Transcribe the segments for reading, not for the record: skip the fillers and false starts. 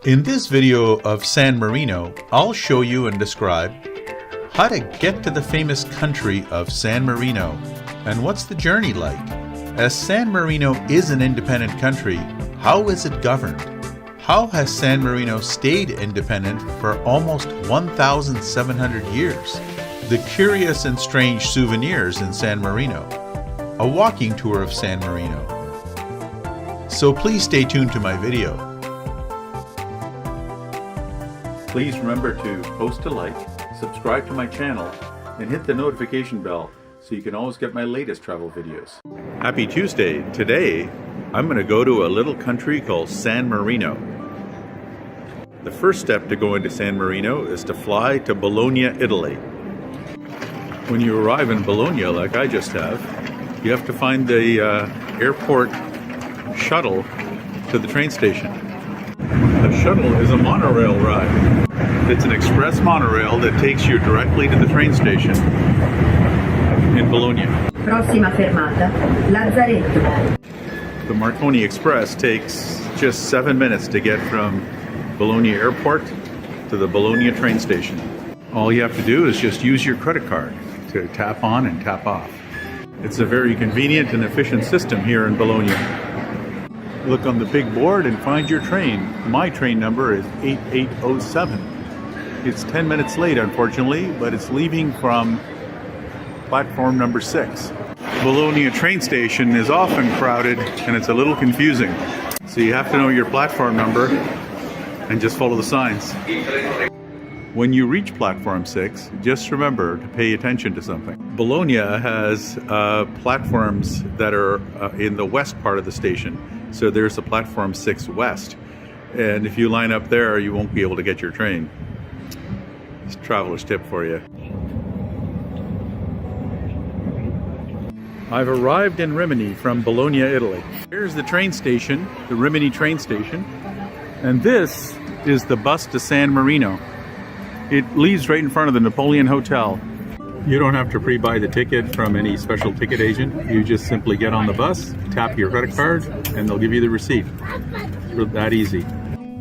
In this video of San Marino, I'll show you and describe how to get to the famous country of San Marino and what's the journey like. As San Marino is an independent country, how is it governed? How has San Marino stayed independent for almost 1,700 years? The curious and strange souvenirs in San Marino. A walking tour of San Marino. So please stay tuned to my video. Please remember to post a like, subscribe to my channel, and hit the notification bell so you can always get my latest travel videos. Happy Tuesday! Today, I'm going to go to a little country called San Marino. The first step to go into San Marino is to fly to Bologna, Italy. When you arrive in Bologna, like I just have, you have to find the airport shuttle to the train station. The shuttle is a monorail ride. It's an express monorail that takes you directly to the train station in Bologna. Prossima fermata, Lazzaretto. The Marconi Express takes just 7 minutes to get from Bologna Airport to the Bologna train station. All you have to do is just use your credit card to tap on and tap off. It's a very convenient and efficient system here in Bologna. Look on the big board and find your train. My train number is 8807. It's 10 minutes late, unfortunately, but it's leaving from platform number 6. Bologna train station is often crowded and it's a little confusing. So you have to know your platform number and just follow the signs. When you reach platform 6, just remember to pay attention to something. Bologna has platforms that are in the west part of the station. So there's a platform 6 west. And if you line up there, you won't be able to get your train. It's a traveler's tip for you. I've arrived in Rimini from Bologna, Italy. Here's the train station, the Rimini train station. And this is the bus to San Marino. It leaves right in front of the Napoleon Hotel. You don't have to pre-buy the ticket from any special ticket agent. You just simply get on the bus, tap your credit card, and they'll give you the receipt. It's that easy.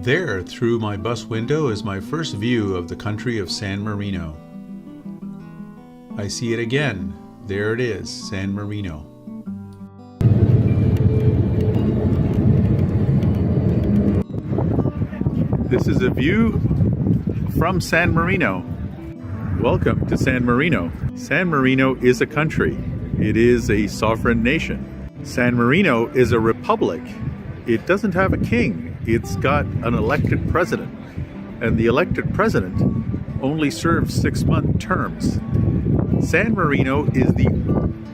There, through my bus window, is my first view of the country of San Marino. I see it again. There it is, San Marino. This is a view from San Marino. Welcome to San Marino. San Marino is a country. It is a sovereign nation. San Marino is a republic. It doesn't have a king. It's got an elected president. And the elected president only serves 6-month terms. San Marino is the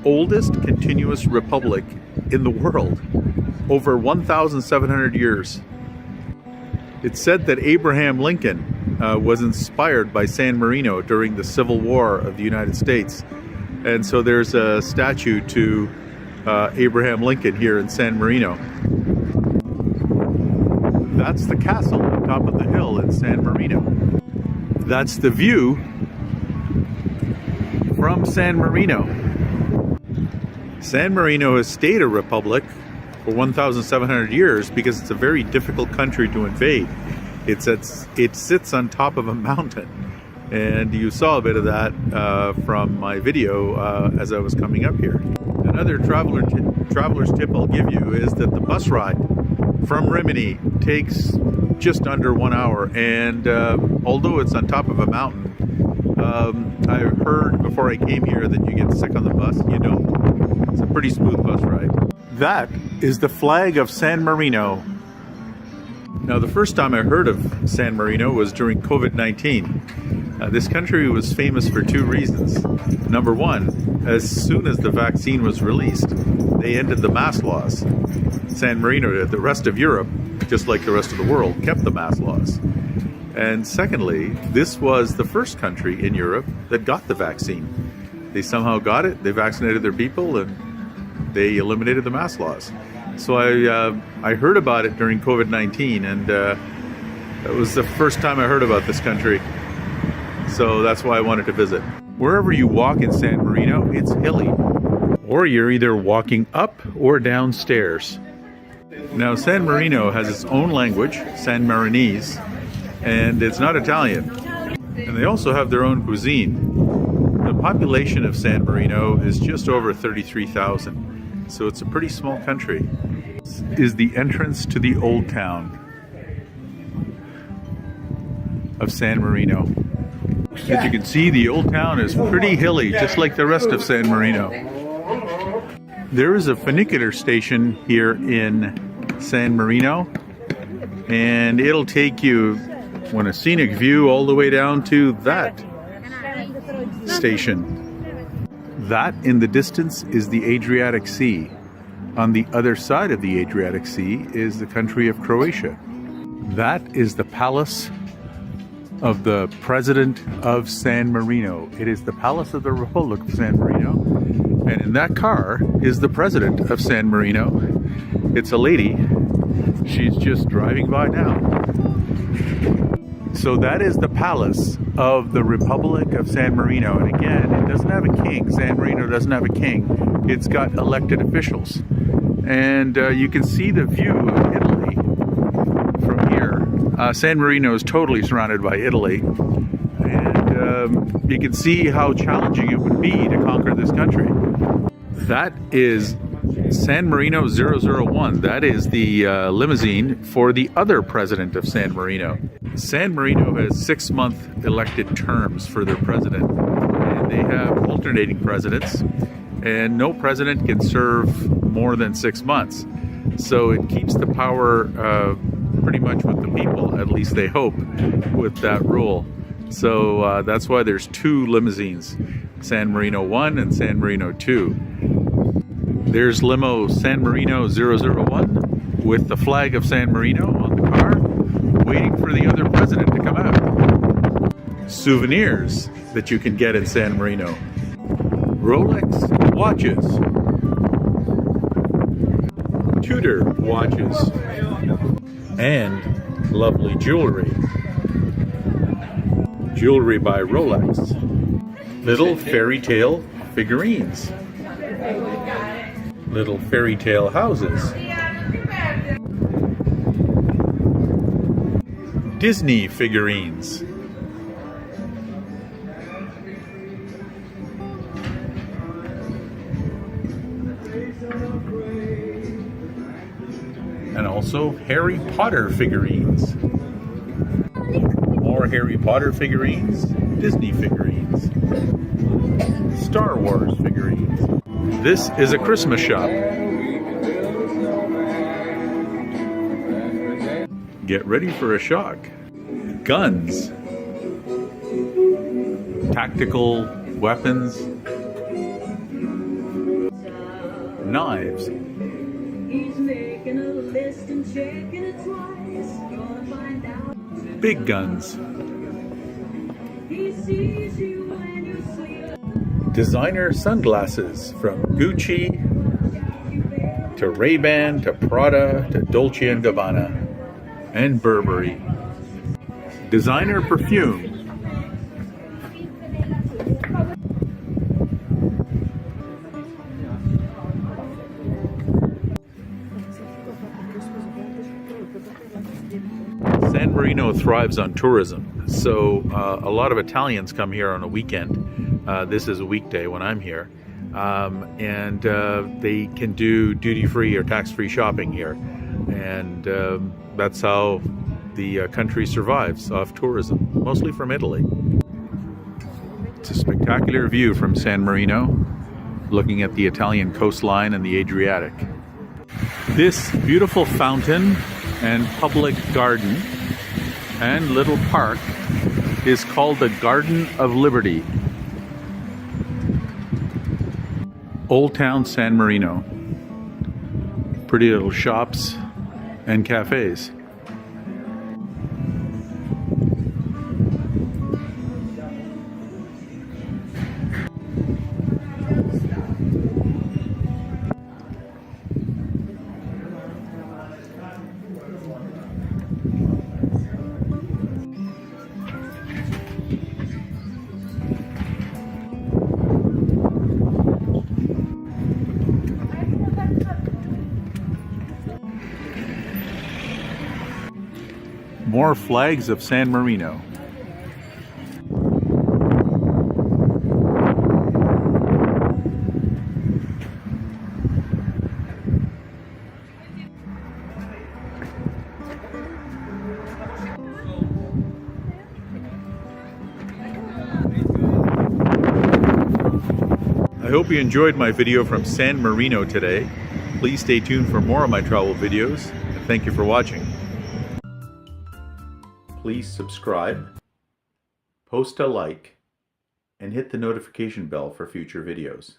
oldest continuous republic in the world. Over 1,700 years. It's said that Abraham Lincoln was inspired by San Marino during the Civil War of the United States. And so there's a statue to Abraham Lincoln here in San Marino. That's the castle on top of the hill in San Marino. That's the view from San Marino. San Marino has stayed a republic for 1,700 years because it's a very difficult country to invade. It sits on top of a mountain, and you saw a bit of that from my video as I was coming up here. Another traveler's tip I'll give you is that the bus ride from Rimini takes just under 1 hour, and although it's on top of a mountain, I heard before I came here that you get sick on the bus. You don't. It's a pretty smooth bus ride. That is the flag of San Marino. Now, the first time I heard of San Marino was during COVID-19. This country was famous for 2 reasons. Number one, as soon as the vaccine was released, they ended the mask laws. San Marino, the rest of Europe, just like the rest of the world, kept the mask laws. And secondly, this was the first country in Europe that got the vaccine. They somehow got it, they vaccinated their people, and they eliminated the mask laws. So I heard about it during COVID-19, and it was the first time I heard about this country. So that's why I wanted to visit. Wherever you walk in San Marino, it's hilly. Or you're either walking up or down stairs. Now, San Marino has its own language, San Marinese, and it's not Italian. And they also have their own cuisine. The population of San Marino is just over 33,000, so it's a pretty small country. This is the entrance to the old town of San Marino. As you can see, the old town is pretty hilly, just like the rest of San Marino. There is a funicular station here in San Marino, and it'll take you on a scenic view all the way down to that station. That in the distance is the Adriatic Sea. On the other side of the Adriatic Sea is the country of Croatia. That is the palace of the President of San Marino. It is the Palace of the Republic of San Marino. And in that car is the President of San Marino. It's a lady. She's just driving by now. So that is the Palace of the Republic of San Marino. And again, it doesn't have a king. San Marino doesn't have a king. It's got elected officials. And you can see the view of Italy from here. San Marino is totally surrounded by Italy, and you can see how challenging it would be to conquer this country. That is San Marino 001. That is the limousine for the other president of San Marino. San Marino has 6-month elected terms for their president, and they have alternating presidents, and no president can serve more than 6 months. So it keeps the power pretty much with the people, at least they hope, with that rule. So that's why there's 2 limousines, San Marino 1 and San Marino 2. There's limo San Marino 001 with the flag of San Marino on the car, waiting for the other president to come out. Souvenirs that you can get in San Marino. Rolex watches. Tudor watches. And lovely jewelry. Jewelry by Rolex. Little fairy tale figurines. Little fairy tale houses. Disney figurines. And also Harry Potter figurines. More Harry Potter figurines, Disney figurines, Star Wars figurines. This is a Christmas shop. Get ready for a shock. Guns. Tactical weapons. Knives. Big guns. Designer sunglasses from Gucci to Ray-Ban to Prada to Dolce & Gabbana and Burberry. Designer perfume. San Marino thrives on tourism, so a lot of Italians come here on a weekend. This is a weekday when I'm here, and they can do duty-free or tax-free shopping here, and that's how the country survives, off tourism, mostly from Italy. It's a spectacular view from San Marino, looking at the Italian coastline and the Adriatic. This beautiful fountain and public garden and little park is called the Garden of Liberty. Old Town San Marino. Pretty little shops and cafes. More flags of San Marino. I hope you enjoyed my video from San Marino today. Please stay tuned for more of my travel videos. And thank you for watching. Please subscribe, post a like, and hit the notification bell for future videos.